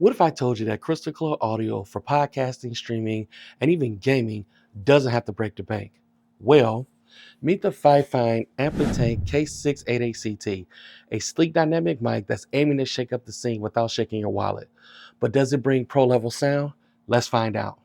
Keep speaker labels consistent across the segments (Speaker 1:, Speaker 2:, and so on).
Speaker 1: What if I told you that crystal clear audio for podcasting, streaming, and even gaming doesn't have to break the bank? Well, meet the FIFINE AmpliTank K688CT, a sleek dynamic mic that's aiming to shake up the scene without shaking your wallet. But does it bring pro level sound? Let's find out.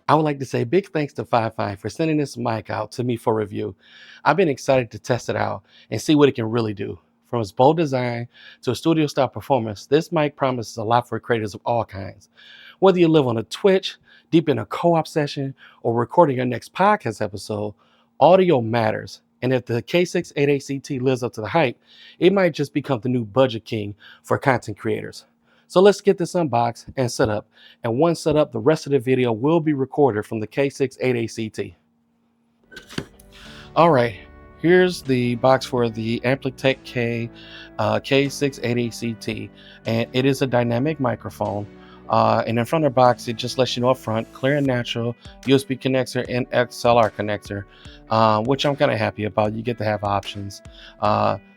Speaker 1: I would like to say big thanks to FiFi for sending this mic out to me for review. I've been excited to test it out and see what it can really do. From its bold design to its studio style performance, this mic promises a lot for creators of all kinds. Whether you live on a Twitch, deep in a co-op session, or recording your next podcast episode, audio matters. And if the K688CT lives up to the hype, it might just become the new budget king for content creators. So let's get this unboxed and set up. And once set up, the rest of the video will be recorded from the K688CT. All right, here's the box for the AmpliTank K688CT. And it is a dynamic microphone. And in front of the box, it just lets you know up front, clear and natural, USB connector and XLR connector, which I'm kind of happy about. You get to have options.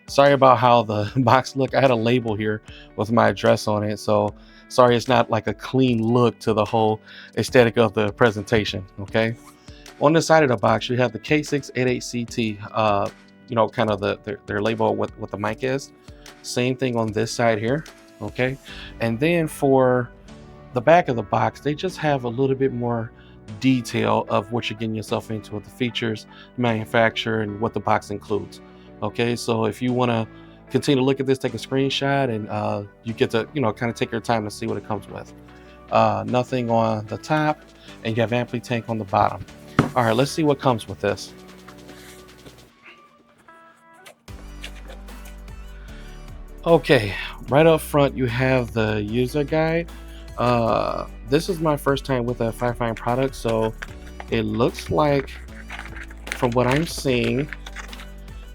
Speaker 1: Sorry about how the box looked. I had a label here with my address on it, so sorry it's not like a clean look to the whole aesthetic of the presentation, okay? On the side of the box, you have the K688CT, kind of their label, what the mic is. Same thing on this side here, okay? And then for the back of the box, they just have a little bit more detail of what you're getting yourself into with the features, manufacturer, and what the box includes. Okay, so if you want to continue to look at this, take a screenshot, and you get to, kind of take your time to see what it comes with. Nothing on the top, and you have AmpliTank on the bottom. All right, let's see what comes with this. Okay, right up front, you have the user guide. This is my first time with a FiFINE product, so it looks like, from what I'm seeing,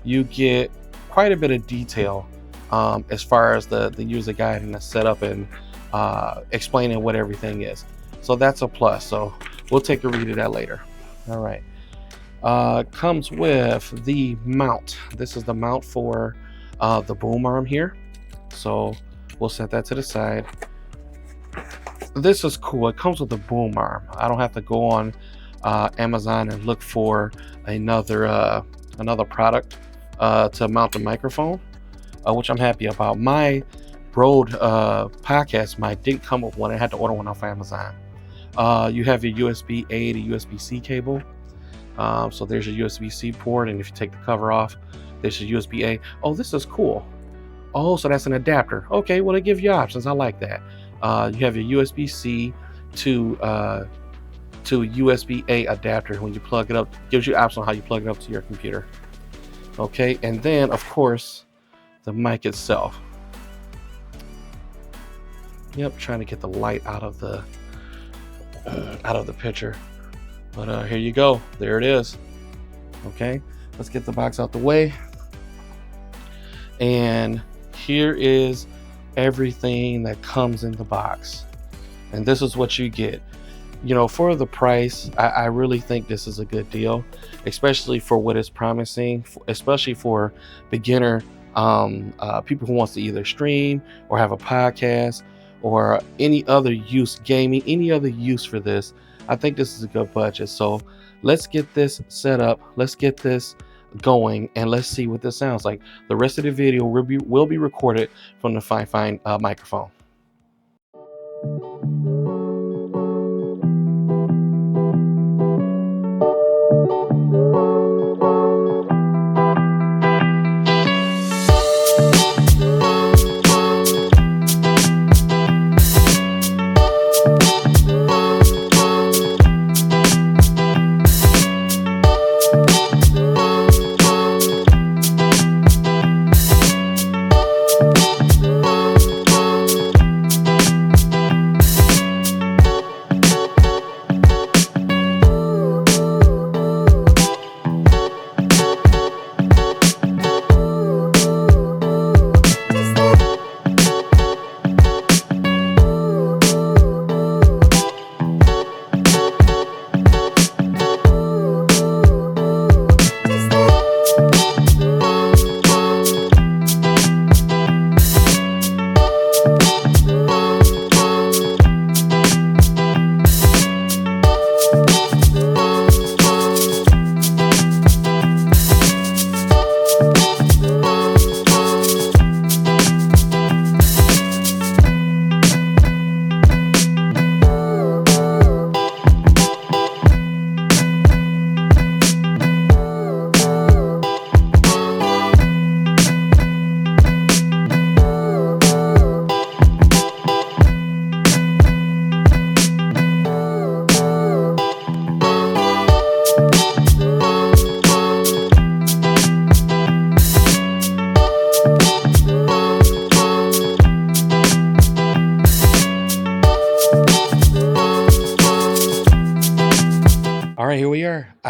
Speaker 1: you get quite a bit of detail as far as the user guide and the setup and explaining what everything is. So that's a plus. So we'll take a read of that later. All right. Comes with the mount. This is the mount for the boom arm here. So we'll set that to the side. This is cool. It comes with a boom arm. I don't have to go on Amazon and look for another product to mount the microphone, which I'm happy about. My Rode podcast mic didn't come with one. I had to order one off Amazon. You have your USB-A to USB-C cable. So there's your USB-C port, and if you take the cover off, there's your USB-A. Oh, this is cool. Oh, so that's an adapter. Okay, well, they give you options. I like that. You have your USB-C to USB-A adapter. When you plug it up, gives you option on how you plug it up to your computer. Okay, and then of course the mic itself. Yep, trying to get the light out of the picture, but here you go. There it is. Okay, let's get the box out the way, and here is everything that comes in the box, and this is what you get. For the price, I really think this is a good deal, especially for what it's promising, especially for beginner people who wants to either stream or have a podcast or any other use, gaming, any other use for this. I think this is a good budget. So let's get this set up. Let's get this going, and let's see what this sounds like. The rest of the video will be recorded from the FiFINE microphone.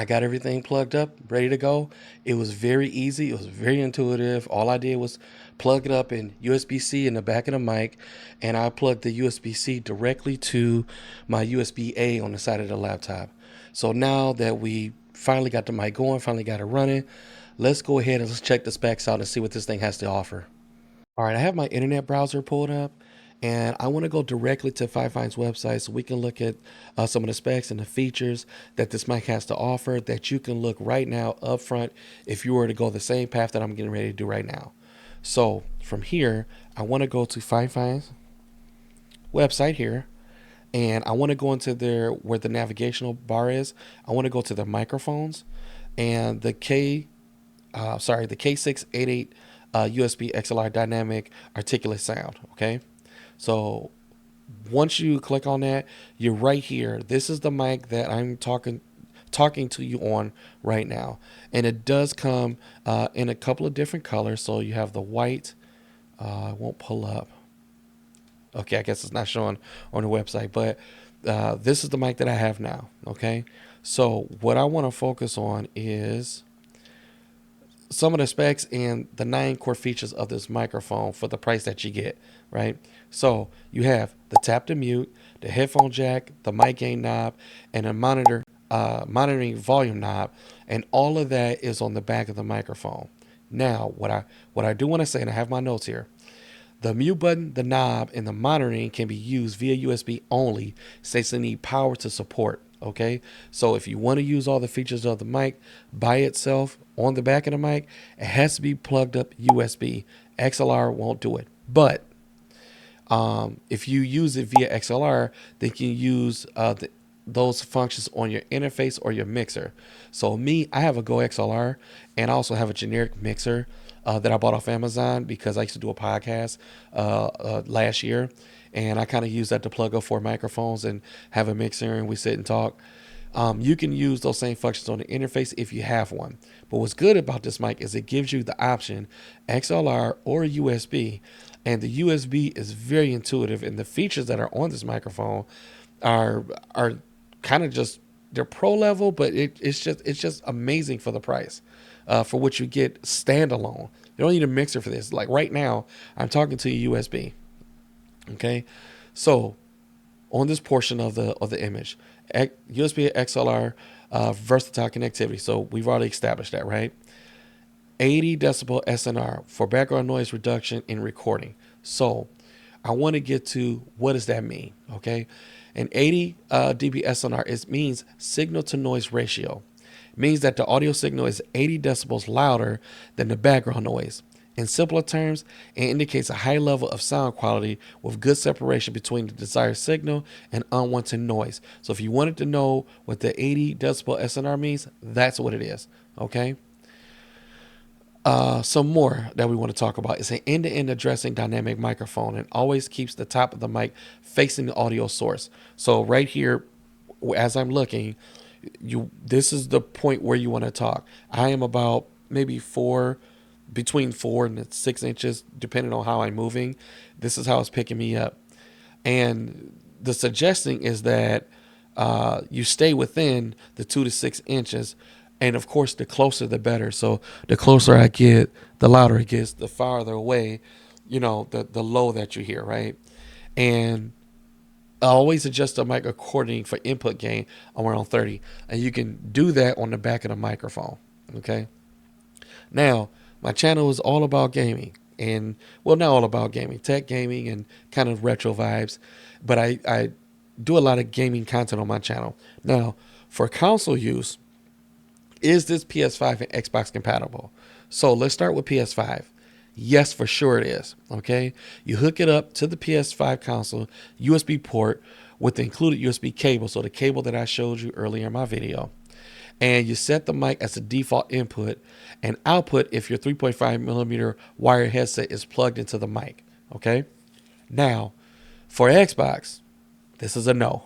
Speaker 1: I got everything plugged up, ready to go. It was very easy. It was very intuitive. All I did was plug it up in USB-C in the back of the mic, and I plugged the USB-C directly to my USB-A on the side of the laptop. So now that we finally got the mic going, finally got it running, let's go ahead and let's check the specs out and see what this thing has to offer. All right, I have my internet browser pulled up, and I want to go directly to FIFINE's website so we can look at some of the specs and the features that this mic has to offer that you can look right now up front if you were to go the same path that I'm getting ready to do right now. So from here, I want to go to FIFINE's website here, and I want to go into their where the navigational bar is. I want to go to the microphones and the the K688 USB XLR dynamic articulate sound. Okay, so once you click on that, you're right here. This is the mic that I'm talking to you on right now, and it does come in a couple of different colors. So you have the white. I won't pull up. Okay, I guess it's not showing on the website, but this is the mic that I have now. Okay, so what I want to focus on is some of the specs and the 9 core features of this microphone for the price that you get, right? So you have the tap to mute, the headphone jack, the mic gain knob, and a monitoring volume knob, and all of that is on the back of the microphone. Now, what I do want to say, and I have my notes here, the mute button, the knob, and the monitoring can be used via USB only, since they need power to support. Okay, so if you want to use all the features of the mic by itself on the back of the mic, it has to be plugged up USB. XLR won't do it. But if you use it via XLR, then you can use those functions on your interface or your mixer. So me, I have a Go XLR, and I also have a generic mixer that I bought off Amazon because I used to do a podcast last year, and I kind of use that to plug up 4 microphones and have a mixer, and we sit and talk. You can use those same functions on the interface if you have one. But what's good about this mic is it gives you the option XLR or USB, and the USB is very intuitive, and the features that are on this microphone are kind of just, they're pro level, but it's just amazing for the price. For what you get standalone. You don't need a mixer for this. Like right now, I'm talking to a USB. Okay, so on this portion of the image, USB XLR versatile connectivity. So we've already established that, right? 80 decibel SNR for background noise reduction in recording. So I want to get to what does that mean? Okay, an 80 dB SNR means signal to noise ratio. It means that the audio signal is 80 decibels louder than the background noise. In simpler terms, it indicates a high level of sound quality with good separation between the desired signal and unwanted noise. So if you wanted to know what the 80 decibel SNR means, that's what it is. Okay. Some more that we want to talk about is an end-to-end addressing dynamic microphone, and always keeps the top of the mic facing the audio source. So right here, as I'm looking, this is the point where you want to talk. I am about maybe between 4 and 6 inches, depending on how I'm moving. This is how it's picking me up. And the suggesting is that you stay within the 2 to 6 inches. And of course, the closer, the better. So the closer I get, the louder it gets, the farther away, the low that you hear, right? And I always adjust the mic according for input gain around 30. And you can do that on the back of the microphone. Okay. Now, my channel is all about gaming, and well, not all about gaming, tech gaming and kind of retro vibes. But I do a lot of gaming content on my channel. Now, for console use, is this PS5 and Xbox compatible? So let's start with PS5. Yes, for sure it is. Okay. You hook it up to the PS5 console USB port with the included USB cable. So the cable that I showed you earlier in my video. And you set the mic as a default input and output if your 3.5 millimeter wire headset is plugged into the mic. Okay. Now, for Xbox, this is a no.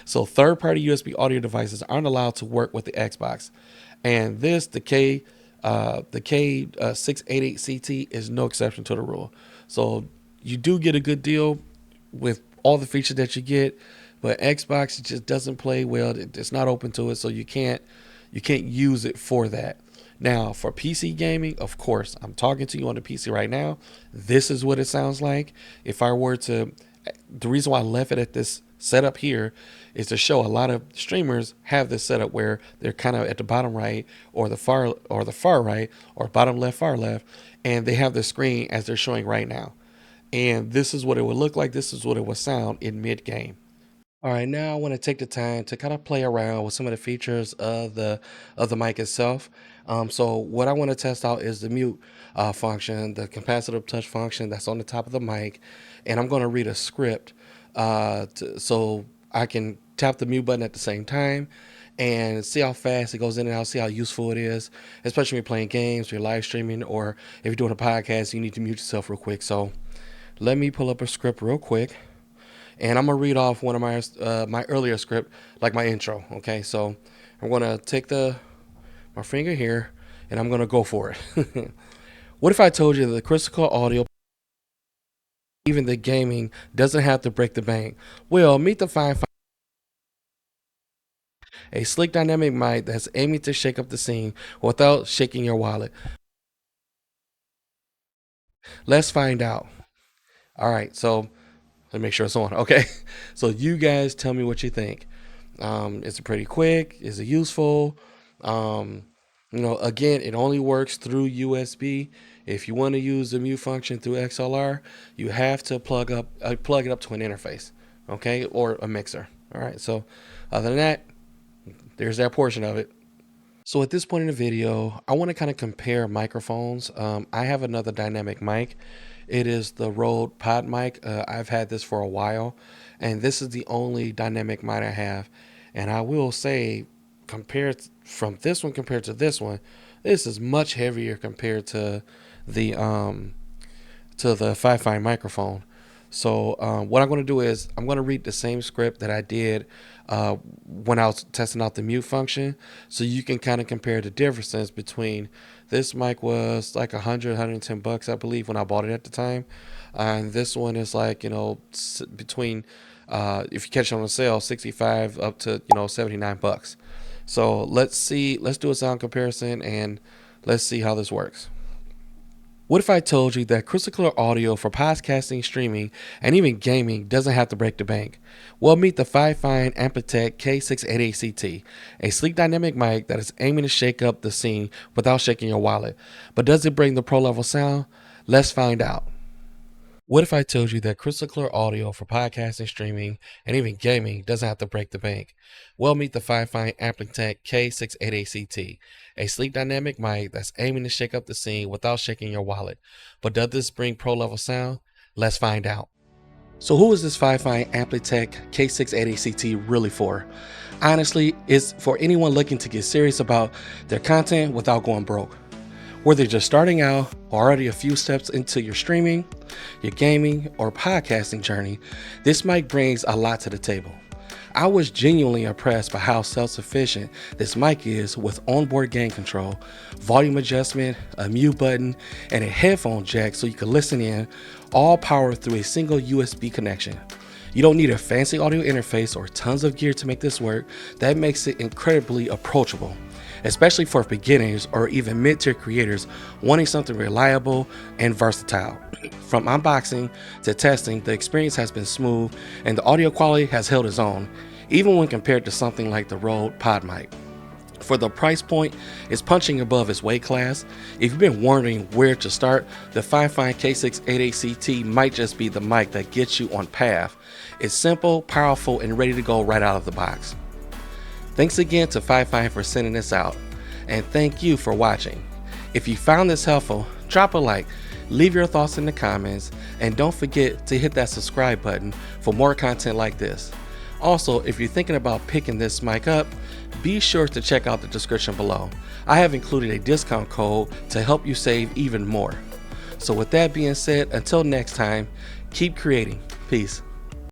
Speaker 1: So third-party USB audio devices aren't allowed to work with the Xbox. And the K688CT is no exception to the rule. So you do get a good deal with all the features that you get, but Xbox just doesn't play well. It's not open to it, so you can't You can't use it for that. Now, for PC gaming, of course, I'm talking to you on the PC right now. This is what it sounds like. If I were to, the reason why I left it at this setup here is to show a lot of streamers have this setup where they're kind of at the bottom right or the far right or bottom left, far left, and they have the screen as they're showing right now. And this is what it would look like. This is what it would sound in mid game. All right, now I want to take the time to kind of play around with some of the features of the mic itself. So what I want to test out is the mute function, the capacitive touch function that's on the top of the mic, and I'm going to read a script so I can tap the mute button at the same time and see how fast it goes in and out, see how useful it is, especially when you're playing games, or you're live streaming, or if you're doing a podcast, you need to mute yourself real quick. So let me pull up a script real quick. And I'm gonna read off one of my earlier script, like my intro. Okay, so I'm gonna take my finger here, and I'm gonna go for it. What if I told you that the crystal audio, even the gaming, doesn't have to break the bank? Well, meet the FIFINE, a slick dynamic mic that's aiming to shake up the scene without shaking your wallet. Let's find out. All right, so let me make sure it's on. Okay, so you guys tell me what you think. Is it pretty quick? Is it useful? Again, it only works through USB. If you want to use the mute function through XLR, you have to plug it up to an interface, okay, or a mixer. All right. So, other than that, there's that portion of it. So at this point in the video, I want to kind of compare microphones. I have another dynamic mic. It is the Rode PodMic. I've had this for a while, and this is the only dynamic mic I have. And I will say, compared from this one compared to this is much heavier compared to the FIFINE microphone. So what I'm going to do is I'm going to read the same script that I did when I was testing out the mute function, so you can kind of compare the differences between this mic was like 110 bucks, I believe, when I bought it at the time, and this one is like, between if you catch it on a sale, 65 up to 79 bucks. So let's do a sound comparison and let's see how this works. What if I told you that crystal clear audio for podcasting, streaming, and even gaming doesn't have to break the bank? Well, meet the FIFINE AmpliTank K688CT, a sleek dynamic mic that is aiming to shake up the scene without shaking your wallet. But does it bring the pro level sound? Let's find out. What if I told you that crystal clear audio for podcasting, streaming, and even gaming doesn't have to break the bank? Well, meet the FIFINE AmpliTank K688CT, a sleek dynamic mic that's aiming to shake up the scene without shaking your wallet. But does this bring pro level sound? Let's find out. So who is this FIFINE AmpliTank K688CT really for? Honestly, it's for anyone looking to get serious about their content without going broke. Whether you're just starting out or already a few steps into your streaming, your gaming, or podcasting journey, this mic brings a lot to the table. I was genuinely impressed by how self-sufficient this mic is with onboard gain control, volume adjustment, a mute button, and a headphone jack so you can listen in, all powered through a single USB connection. You don't need a fancy audio interface or tons of gear to make this work. That makes it incredibly approachable, especially for beginners or even mid-tier creators wanting something reliable and versatile. From unboxing to testing, the experience has been smooth and the audio quality has held its own, even when compared to something like the Rode PodMic. For the price point, it's punching above its weight class. If you've been wondering where to start, the FIFINE K688CT might just be the mic that gets you on path. It's simple, powerful, and ready to go right out of the box. Thanks again to FIFINE for sending this out, and thank you for watching. If you found this helpful, drop a like, leave your thoughts in the comments, and don't forget to hit that subscribe button for more content like this. Also, if you're thinking about picking this mic up, be sure to check out the description below. I have included a discount code to help you save even more. So with that being said, until next time, keep creating. Peace.